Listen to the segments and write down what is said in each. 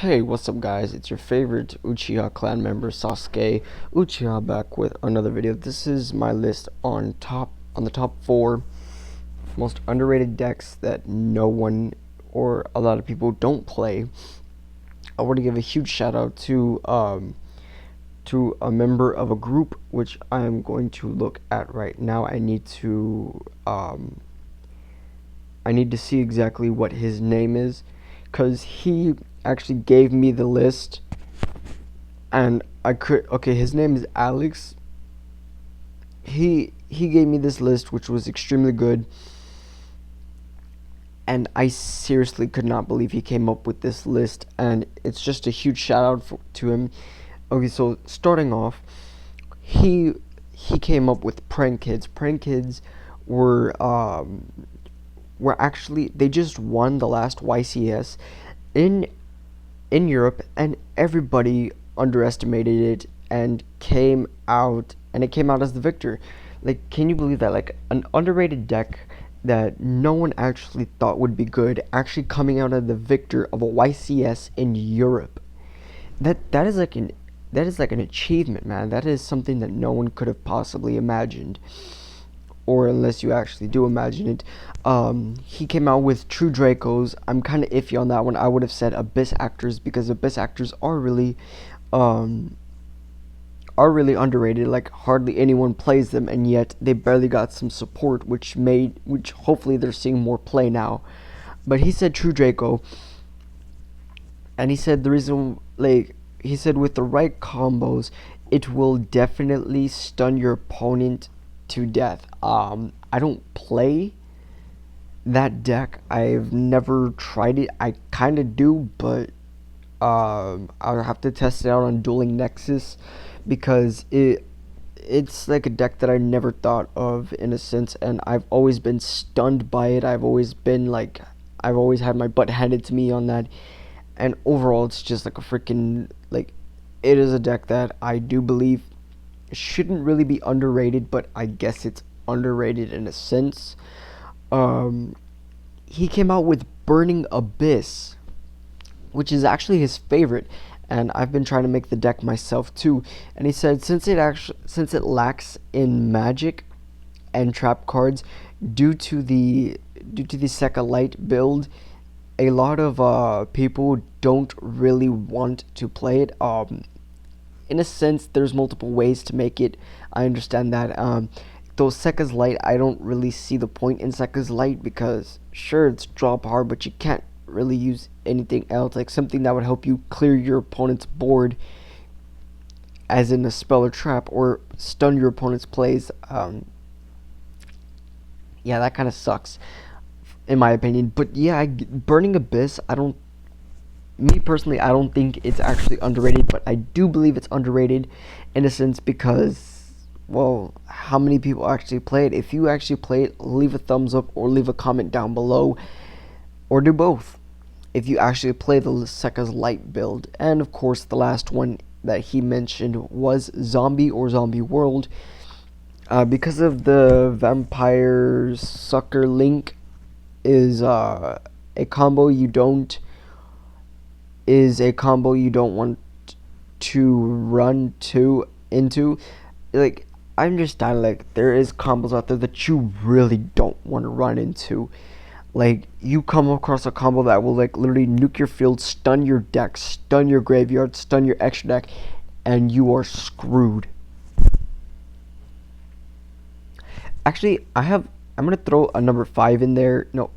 Hey, what's up guys? It's your favorite Uchiha clan member Sasuke Uchiha back with another video. This is my list on the top 4 most underrated decks that no one or a lot of people don't play. I want to give a huge shout out to a member of a group which I am going to look at right now. I need to see exactly what his name is, because he actually gave me the list, and his name is Alex. He gave me this list, which was extremely good, and I seriously could not believe he came up with this list, and it's just a huge shout out to him. Okay, so starting off, he came up with Prank Kids. Prank Kids were actually, they just won the last YCS in Europe, and everybody underestimated it and it came out as the victor. Like, can you believe that? Like, an underrated deck that no one actually thought would be good actually coming out as the victor of a YCS in Europe. That is like an achievement, man. That is something that no one could have possibly imagined, or unless you actually do imagine it. He came out with True Dracos. I'm kind of iffy on that one. I would have said Abyss Actors, because Abyss Actors are really underrated. Like, hardly anyone plays them, and yet they barely got some support, which hopefully they're seeing more play now. But he said True Draco, and he said he said with the right combos, it will definitely stun your opponent to death. I don't play that deck. I've never tried it. I kind of do, but I'll have to test it out on Dueling Nexus, because it's like a deck that I never thought of, in a sense, and I've always been stunned by it. I've always had my butt handed to me on that, and overall it's just like a freaking, like, it is a deck that I do believe shouldn't really be underrated, but I guess it's underrated in a sense. He came out with Burning Abyss, which is actually his favorite, and I've been trying to make the deck myself too. And he said since it lacks in magic and trap cards due to the Sekka Light build, a lot of people don't really want to play it. In a sense, there's multiple ways to make it. I understand that. Though Sekka's Light, I don't really see the point in Sekka's Light, because sure, it's drop hard, but you can't really use anything else, like something that would help you clear your opponent's board, as in a spell or trap, or stun your opponent's plays. Yeah, that kind of sucks, in my opinion. But yeah, Burning Abyss, me personally, I don't think it's actually underrated, but I do believe it's underrated in a sense, because, well, how many people actually play it? If you actually play it, leave a thumbs up or leave a comment down below, or do both, if you actually play the Sekka's Light build. And of course, the last one that he mentioned was Zombie or Zombie World, because of the Vampire Sucker Link is a combo you don't want to run into. Like, I understand, like, there is combos out there that you really don't want to run into. Like, you come across a combo that will, like, literally nuke your field, stun your deck, stun your graveyard, stun your extra deck, and you are screwed. Actually, I'm gonna throw a number 5 in there. No,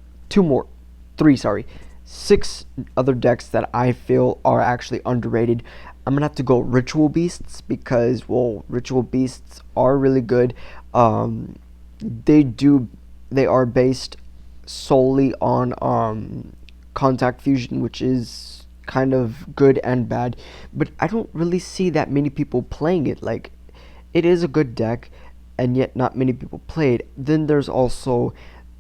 6 other decks that I feel are actually underrated. I'm gonna have to go Ritual Beasts, because, well, Ritual Beasts are really good. They are based solely on Contact Fusion, which is kind of good and bad, but I don't really see that many people playing it. Like, it is a good deck, and yet not many people play it. Then there's also,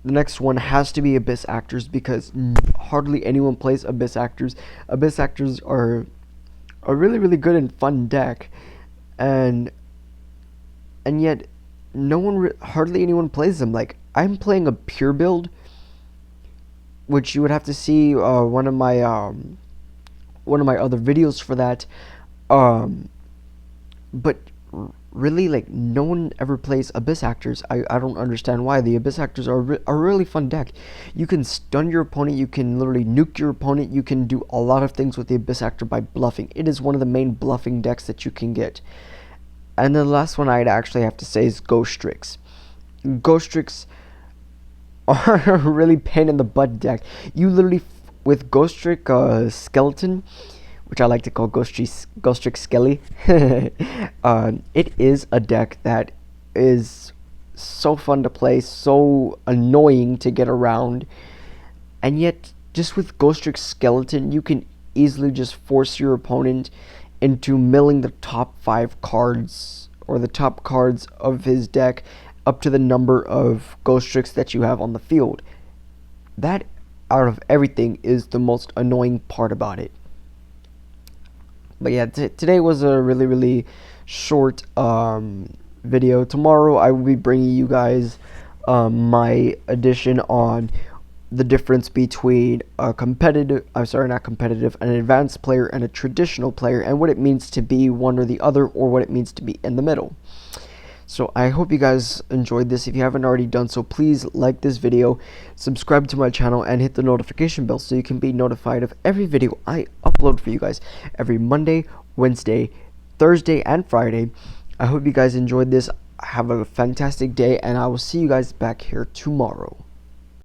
the next one has to be Abyss Actors, because hardly anyone plays Abyss Actors. Abyss Actors are a really, really good and fun deck, and yet hardly anyone plays them. Like, I'm playing a pure build, which you would have to see one of my one of my other videos for that. Um, but really, like, no one ever plays Abyss Actors. I don't understand why. The Abyss Actors are a really fun deck. You can stun your opponent, you can literally nuke your opponent, you can do a lot of things with the Abyss Actor by bluffing. It is one of the main bluffing decks that you can get. And the last one I'd actually have to say is Ghost Strix. Ghost Strix are a really pain in the butt deck. You literally, with Ghost Strix Skeleton, which I like to call Ghost Strix Skelly, it is a deck that is so fun to play, so annoying to get around, and yet just with Ghost Strix Skeleton, you can easily just force your opponent into milling the top 5 cards, or the top cards of his deck, up to the number of Ghost Strix that you have on the field. That, out of everything, is the most annoying part about it. But yeah, today was a really short video. Tomorrow I will be bringing you guys my edition on the difference between a an advanced player and a traditional player, and what it means to be one or the other, or what it means to be in the middle. So I hope you guys enjoyed this. If you haven't already done so, please like this video, subscribe to my channel, and hit the notification bell so you can be notified of every video I upload for you guys every Monday, Wednesday, Thursday, and Friday. I hope you guys enjoyed this. Have a fantastic day, and I will see you guys back here tomorrow.